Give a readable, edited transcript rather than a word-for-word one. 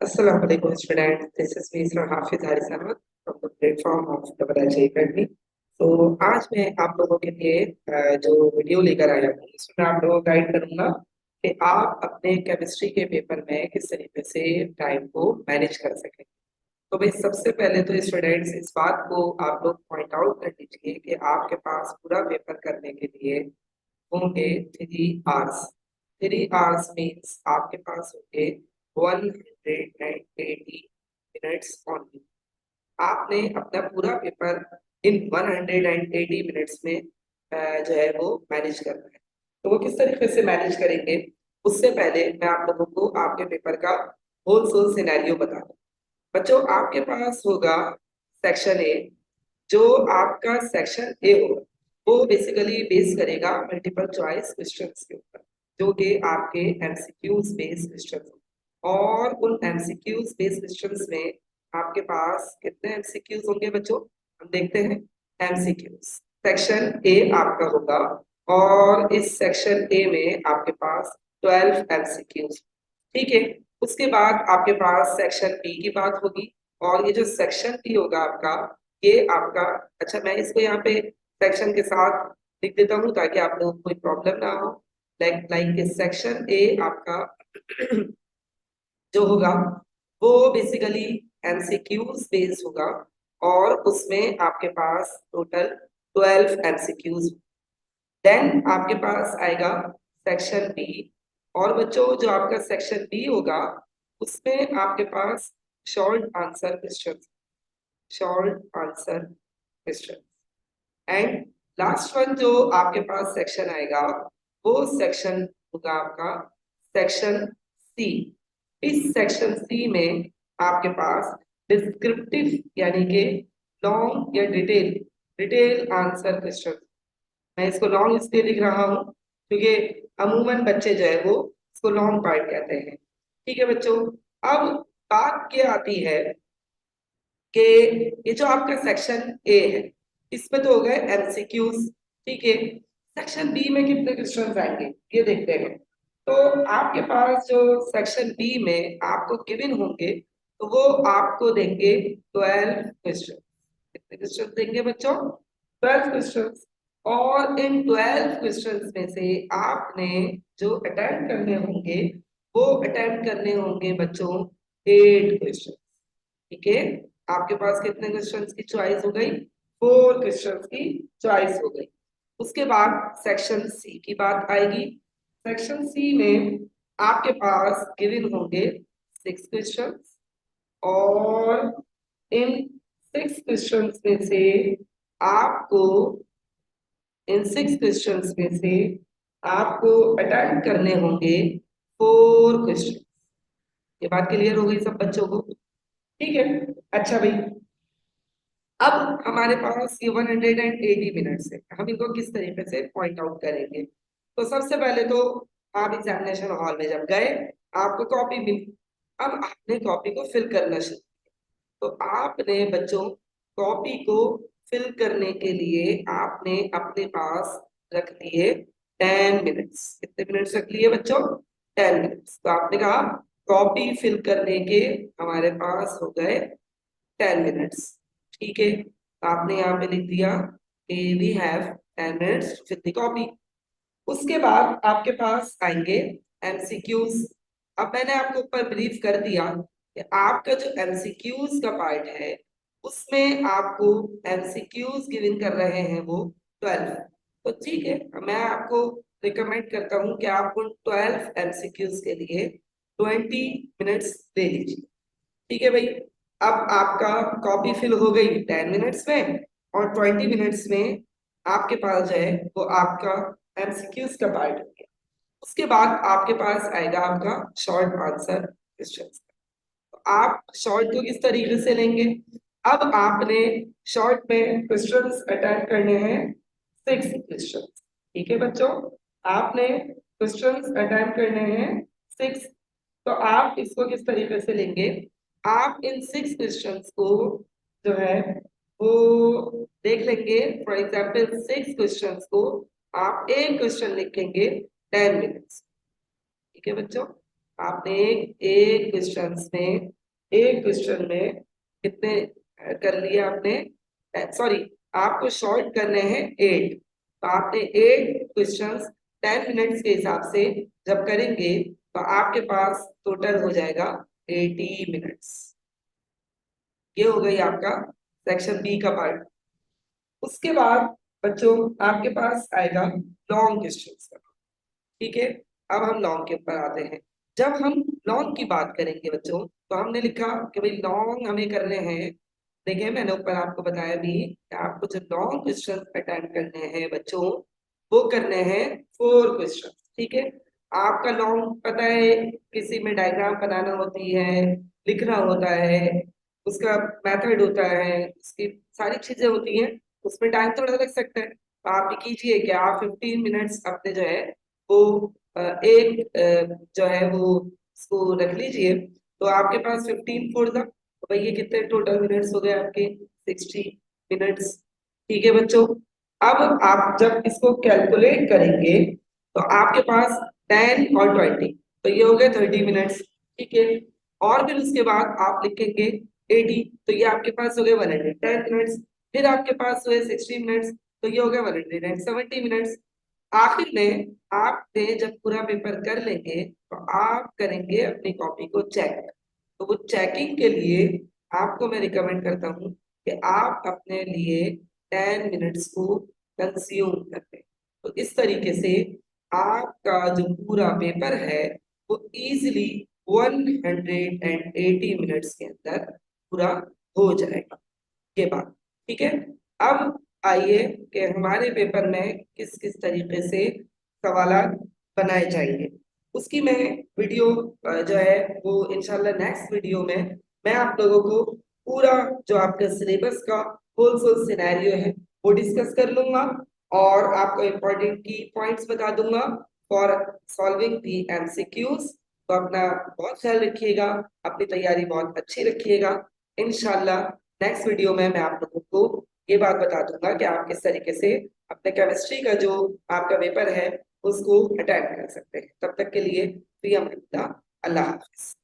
Assalamu alaikum students. This is me Sir Hafiz Haris Ahmed from the platform of WJ Academy. तो आज मैं आप लोगों के लिए जो वीडियो लेकर आया हूँ इसमें आप लोगों को गाइड करूंगा कि आप अपने केमिस्ट्री के पेपर में किस तरीके से टाइम को मैनेज कर सकें। तो भाई सबसे पहले तो स्टूडेंट्स इस बात को आप लोग पॉइंट आउट कर लीजिए कि आपके पास पूरा पेपर करने के लिए होंगे 3 आवर्स। 3 आवर्स मीन्स आपके पास होंगे 180 मिनट्स ओनली। आपने अपना पूरा पेपर इन 180 मिनट्स में जो है वो मैनेज करना है। तो वो किस तरीके से मैनेज करेंगे उससे पहले मैं आप लोगों को आपके पेपर का होल सोल सिनेरियो बता दूं। बच्चों आपके पास होगा सेक्शन ए। जो आपका सेक्शन ए होगा वो बेसिकली बेस करेगा मल्टीपल चॉइस क्वेश्चंस के ऊपर, जो कि आपके एमसीक्यूज बेस्ड क्वेश्चंस। और उन एमसीक्यूज बेस्ड क्वेश्चंस में आपके पास कितने एमसीक्यूज होंगे बच्चों, हम देखते हैं। एमसीक्यूज सेक्शन ए आपका होगा और इस सेक्शन ए में आपके पास 12 एमसीक्यूज। ठीक है, उसके बाद आपके पास सेक्शन बी की बात होगी और ये जो सेक्शन बी होगा आपका, ये आपका, अच्छा मैं इसको यहाँ पे सेक्शन के साथ लिख देता हूँ ताकि आप लोगों को कोई प्रॉब्लम ना हो। लाइक सेक्शन ए आपका जो होगा वो बेसिकली एमसीक्यूज बेस्ड होगा और उसमें आपके पास टोटल 12 एमसीक्यूज। देन आपके पास आएगा सेक्शन बी। और बच्चों जो आपका सेक्शन बी होगा उसमें आपके पास short answer question, short answer question. And last one जो आपके पास सेक्शन आएगा वो सेक्शन होगा आपका सेक्शन सी। इस सेक्शन सी में आपके पास डिस्क्रिप्टिव यानी कि लॉन्ग या डिटेल डिटेल आंसर क्वेश्चन। मैं इसको लॉन्ग इसलिए लिख रहा हूँ क्योंकि अमूमन बच्चे जो है वो इसको लॉन्ग पार्ट कहते हैं। ठीक है बच्चों, अब बात क्या आती है कि ये जो आपका सेक्शन ए है इसमें तो हो गए एमसीक्यूज। ठीक है, सेक्शन बी में कितने क्वेश्चन आएंगे ये देखते हैं। तो आपके पास जो सेक्शन बी में आपको गिवन होंगे तो वो आपको देंगे 12 क्वेश्चन। कितने क्वेश्चन देंगे बच्चों? 12 क्वेश्चन। और इन 12 क्वेश्चन में से आपने जो अटेम्प्ट करने होंगे वो अटेम्प्ट करने होंगे बच्चों 8 क्वेश्चन। ठीक है, आपके पास कितने क्वेश्चंस की चॉइस हो गई? 4 क्वेश्चंस की चॉइस हो गई। उसके बाद सेक्शन सी की बात आएगी। सेक्शन सी में आपके पास गिवन होंगे 6 क्वेश्चंस और इन 6 क्वेश्चंस में से आपको इन 6 क्वेश्चंस में से आपको अटेम्प्ट करने होंगे 4 क्वेश्चन। ये बात क्लियर हो गई सब बच्चों को? ठीक है, अच्छा भाई अब हमारे पास ये 180 मिनट्स है, हम इनको किस तरीके से पॉइंट आउट करेंगे। तो सबसे पहले तो आप एग्जामिनेशन हॉल में जब गए आपको कॉपी मिली। अब आपने कॉपी को फिल करना शुरू। तो आपने बच्चों कॉपी को फिल करने के लिए आपने अपने पास रख लिए 10 मिनट्स। कितने मिनट्स रख लिए बच्चों? 10 मिनट्स। तो आपने कहा कॉपी फिल करने के हमारे पास हो गए 10 मिनट्स। ठीक है, तो आपने यहाँ पे लिख दिया कि we have 10 minutes to fill the copy. उसके बाद आपके पास आएंगे एमसीक्यूज। अब मैंने आपको ऊपर ब्रीफ कर दिया कि आपका जो एमसीक्यूज का पार्ट है उसमें आपको एमसीक्यूज गिवन कर रहे हैं वो 12। तो ठीक है, मैं आपको रिकमेंड करता हूँ कि आप उन 12 एमसीक्यूज के लिए 20 मिनट्स ले लीजिए। ठीक है भाई, अब आपका कॉपी फिल हो गई 10 मिनट्स में और 20 मिनट्स में आपके पास जो है वो आपका एमसीक्यूज का पार्ट हो गया। उसके बाद आपके पास आएगा आपका शॉर्ट आंसर क्वेश्चन। तो आप शॉर्ट को किस तरीके से लेंगे? अब आपने शॉर्ट में क्वेश्चंस अटेम्प्ट करने हैं 6 क्वेश्चन। ठीक है बच्चों, आपने क्वेश्चंस अटेम्प्ट करने हैं 6। तो आप इसको किस तरीके से लेंगे? आप इन 6 क्वेश्चंस को जो है वो देख लेंगे। फॉर एग्जाम्पल 6 क्वेश्चंस को आप एक क्वेश्चन लिखेंगे 10 मिनट्स। ठीक है बच्चों, आपने एक क्वेश्चन में एक क्वेश्चन में कितने कर लिए आपने, सॉरी, आपको शॉर्ट करने हैं 8, तो आपने 8 क्वेश्चंस 10 मिनट्स के हिसाब से जब करेंगे तो आपके पास टोटल हो जाएगा 80 मिनट्स। ये हो गई आपका सेक्शन बी का पार्ट। उसके बाद बच्चों आपके पास आएगा लॉन्ग क्वेश्चंस का। ठीक है, अब हम लॉन्ग के ऊपर आते हैं। जब हम लॉन्ग की बात करेंगे बच्चों, तो हमने लिखा कि भाई लॉन्ग हमें करने हैं। देखिए मैंने ऊपर आपको बताया भी कि आपको जो लॉन्ग क्वेश्चन अटेम्प्ट करने हैं बच्चों, वो करने हैं 4 क्वेश्चन। ठीक है, आपका लॉन्ग पता है, किसी में डायग्राम बनाना होती है, लिखना होता है, उसका मेथड होता है, उसकी सारी चीजें होती हैं, उसमें टाइम थोड़ा लग सकता है। तो आप ये कीजिए कि आप 15 मिनट्स अपने जो है वो एक जो है वो उसको रख लीजिए। तो आपके पास 15 फोर द, तो भाई ये कितने टोटल मिनट्स हो गए आपके, 60 मिनट्स। ठीक है बच्चों, अब आप जब इसको कैलकुलेट करेंगे तो आपके पास 10 और 20, तो ये हो गए 30 मिनट्स। ठीक है, और फिर उसके बाद आप लिखेंगे 80, तो ये आपके पास हो गए 110 मिनट्स। फिर आपके पास हुए 60 मिनट्स, तो ये हो गए 170 मिनट्स। आखिर में आपने जब पूरा पेपर कर लेंगे तो आप करेंगे अपनी कॉपी को चेक। तो वो चेकिंग के लिए आपको मैं रिकमेंड करता हूँ कि आप अपने लिए 10 मिनट्स को कंज्यूम कर लें। तो इस तरीके से आपका जो पूरा पेपर है वो इजीली 180 मिनट्स के अंदर पूरा हो जाएगा। ये बात ठीक है। अब आइए कि हमारे पेपर में किस किस तरीके से सवालात बनाए जाएंगे, उसकी मैं वीडियो जो है वो इंशाल्लाह नेक्स्ट वीडियो में मैं आप लोगों को पूरा जो आपका सिलेबस का होल फुल सिनेरियो है वो डिस्कस कर लूंगा, और आपको इम्पोर्टेंट की पॉइंट्स बता दूंगा फॉर सॉल्विंग दी एमसीक्यूज। तो अपना बहुत ख्याल रखिएगा, अपनी तैयारी बहुत अच्छी रखिएगा। इंशाल्लाह नेक्स्ट वीडियो में मैं आप लोगों को ये बात बता दूंगा कि आप किस तरीके से अपने केमिस्ट्री का जो आपका पेपर है उसको अटेम्प्ट कर सकते हैं। तब तक के लिए प्रिय अल्लाह हाफिज।